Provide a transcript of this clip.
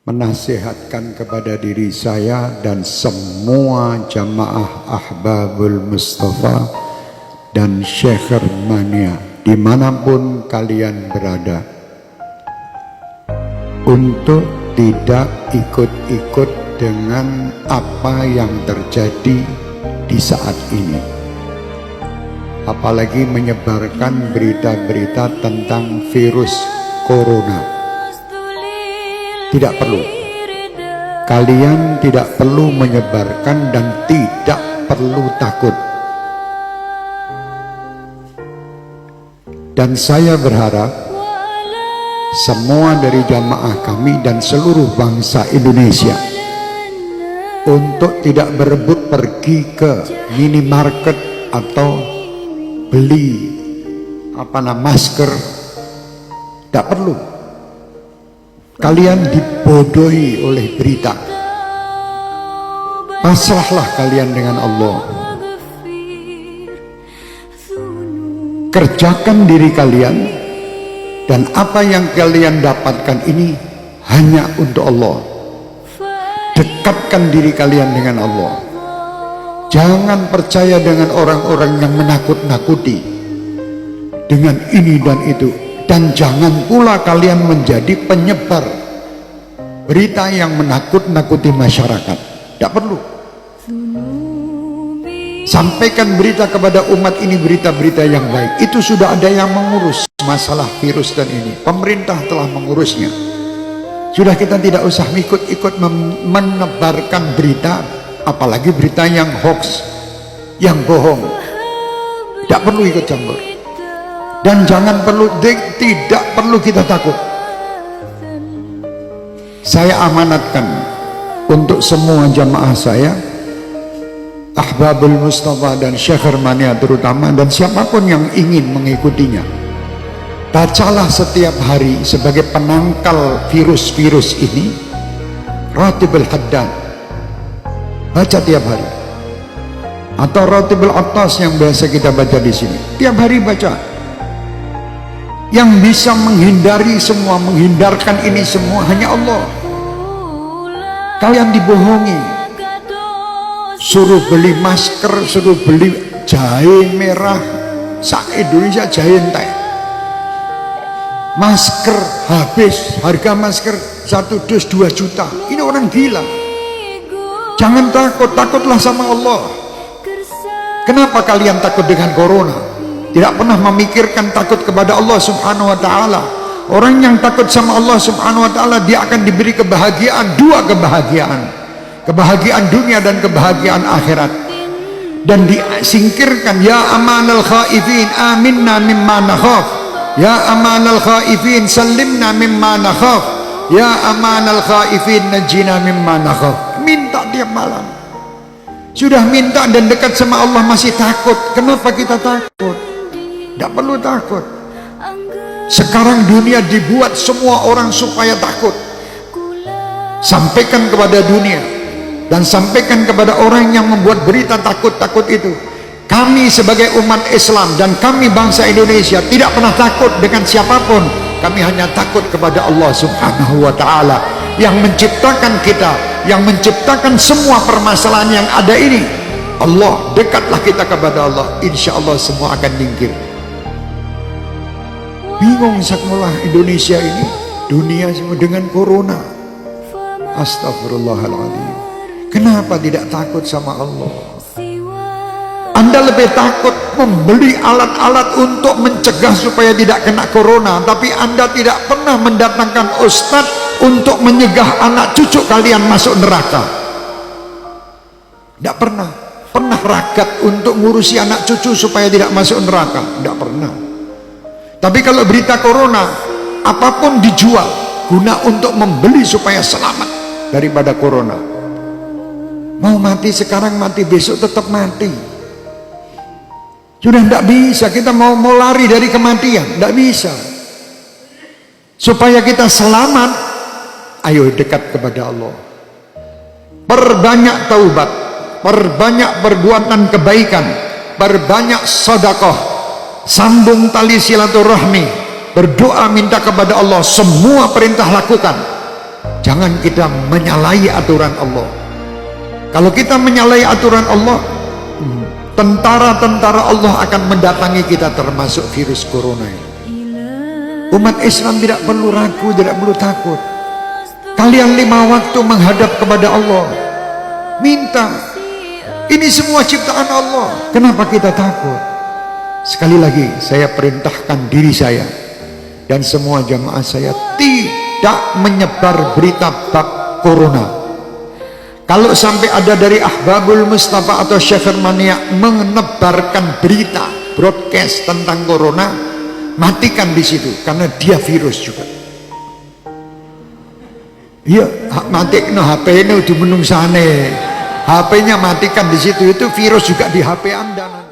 menasihatkan kepada diri saya dan semua jamaah Ahbabul Mustafa dan Syekh Mania dimanapun kalian berada, untuk tidak ikut-ikut dengan apa yang terjadi di saat ini, apalagi menyebarkan berita-berita tentang virus corona. Tidak perlu, kalian tidak perlu menyebarkan dan tidak perlu takut. Dan saya berharap semua dari jamaah kami dan seluruh bangsa Indonesia untuk tidak berebut pergi ke minimarket atau beli masker. Tidak perlu. Kalian dibodohi oleh berita. Pasrahlah kalian dengan Allah. Kerjakan diri kalian, dan apa yang kalian dapatkan ini hanya untuk Allah. Dekatkan diri kalian dengan Allah. Jangan percaya dengan orang-orang yang menakut-nakuti dengan ini dan itu. Dan jangan pula kalian menjadi penyebar berita yang menakut-nakuti masyarakat. Tidak perlu. Sampaikan berita kepada umat ini, berita-berita yang baik. Itu sudah ada yang mengurus masalah virus dan ini. Pemerintah telah mengurusnya. Sudah, kita tidak usah ikut-ikut menebarkan berita, apalagi berita yang hoax, yang bohong. Tidak perlu ikut campur. Dan tidak perlu kita takut. Saya amanatkan untuk semua jamaah saya, Ahbabul Mustafa dan Syekh Mania terutama, dan siapapun yang ingin mengikutinya, bacalah setiap hari sebagai penangkal virus-virus ini Ratibul Haddad. Baca tiap hari, atau Ratibul Attas yang biasa kita baca di sini. Tiap hari baca. Yang bisa menghindarkan ini semua hanya Allah. Kalian dibohongi, suruh beli masker, suruh beli jahe merah, se-Indonesia jahe entek. Masker habis, harga masker 1 dus 2 juta. Ini orang gila. Jangan takut, takutlah sama Allah. Kenapa kalian takut dengan corona? Tidak pernah memikirkan takut kepada Allah Subhanahu wa ta'ala. Orang yang takut sama Allah Subhanahu wa ta'ala, dia akan diberi kebahagiaan, 2 kebahagiaan. Kebahagiaan dunia dan kebahagiaan akhirat. Dan disingkirkan, ya amanal khaifin aminna mimma nakhaf, ya amanal khaifin sallimna mimma nakhaf, ya amanal khaifin najina mimma nakhaf. Minta tiap malam. Sudah minta dan dekat sama Allah masih takut. Kenapa kita takut? Tidak perlu takut. Sekarang dunia dibuat semua orang supaya takut. Sampaikan kepada dunia dan sampaikan kepada orang yang membuat berita takut-takut itu, kami sebagai umat Islam dan kami bangsa Indonesia tidak pernah takut dengan siapapun. Kami hanya takut kepada Allah Subhanahu wa ta'ala yang menciptakan kita, yang menciptakan semua permasalahan yang ada ini. Allah, dekatlah kita kepada Allah, insya Allah semua akan nyingkir. Bingung sekolah Indonesia ini, dunia semua dengan corona. Astagfirullahaladzim. Kenapa tidak takut sama Allah? Anda lebih takut membeli alat-alat untuk mencegah supaya tidak kena corona, tapi Anda tidak pernah mendatangkan ustadz untuk menyegah anak cucu kalian masuk neraka. Tidak pernah. Pernah ragat untuk ngurusi anak cucu supaya tidak masuk neraka? Tidak pernah. Tapi kalau berita corona, apapun dijual guna untuk membeli supaya selamat daripada corona. Mau mati sekarang, mati besok tetap mati. Sudah tidak bisa. Kita mau lari dari kematian, tidak bisa. Supaya kita selamat, ayo dekat kepada Allah. Perbanyak taubat, perbanyak perbuatan kebaikan, perbanyak sedekah, sambung tali silaturahmi, berdoa minta kepada Allah, semua perintah lakukan. jangan kita menyalahi aturan Allah. Kalau kita menyalahi aturan Allah, tentara-tentara Allah akan mendatangi kita, termasuk virus corona ini. Umat Islam tidak perlu ragu, tidak perlu takut. Kalian 5 waktu menghadap kepada Allah, minta. Ini semua ciptaan Allah, kenapa kita takut? Sekali lagi saya perintahkan diri saya dan semua jamaah saya tidak menyebar berita bab corona. Kalau sampai ada dari Ahbabul Mustafa atau Syekh Mania menebarkan berita broadcast tentang corona, matikan di situ, karena dia virus juga. Iya, mati no HP ini udah menungsane, HP-nya matikan di situ, itu virus juga di HP Anda.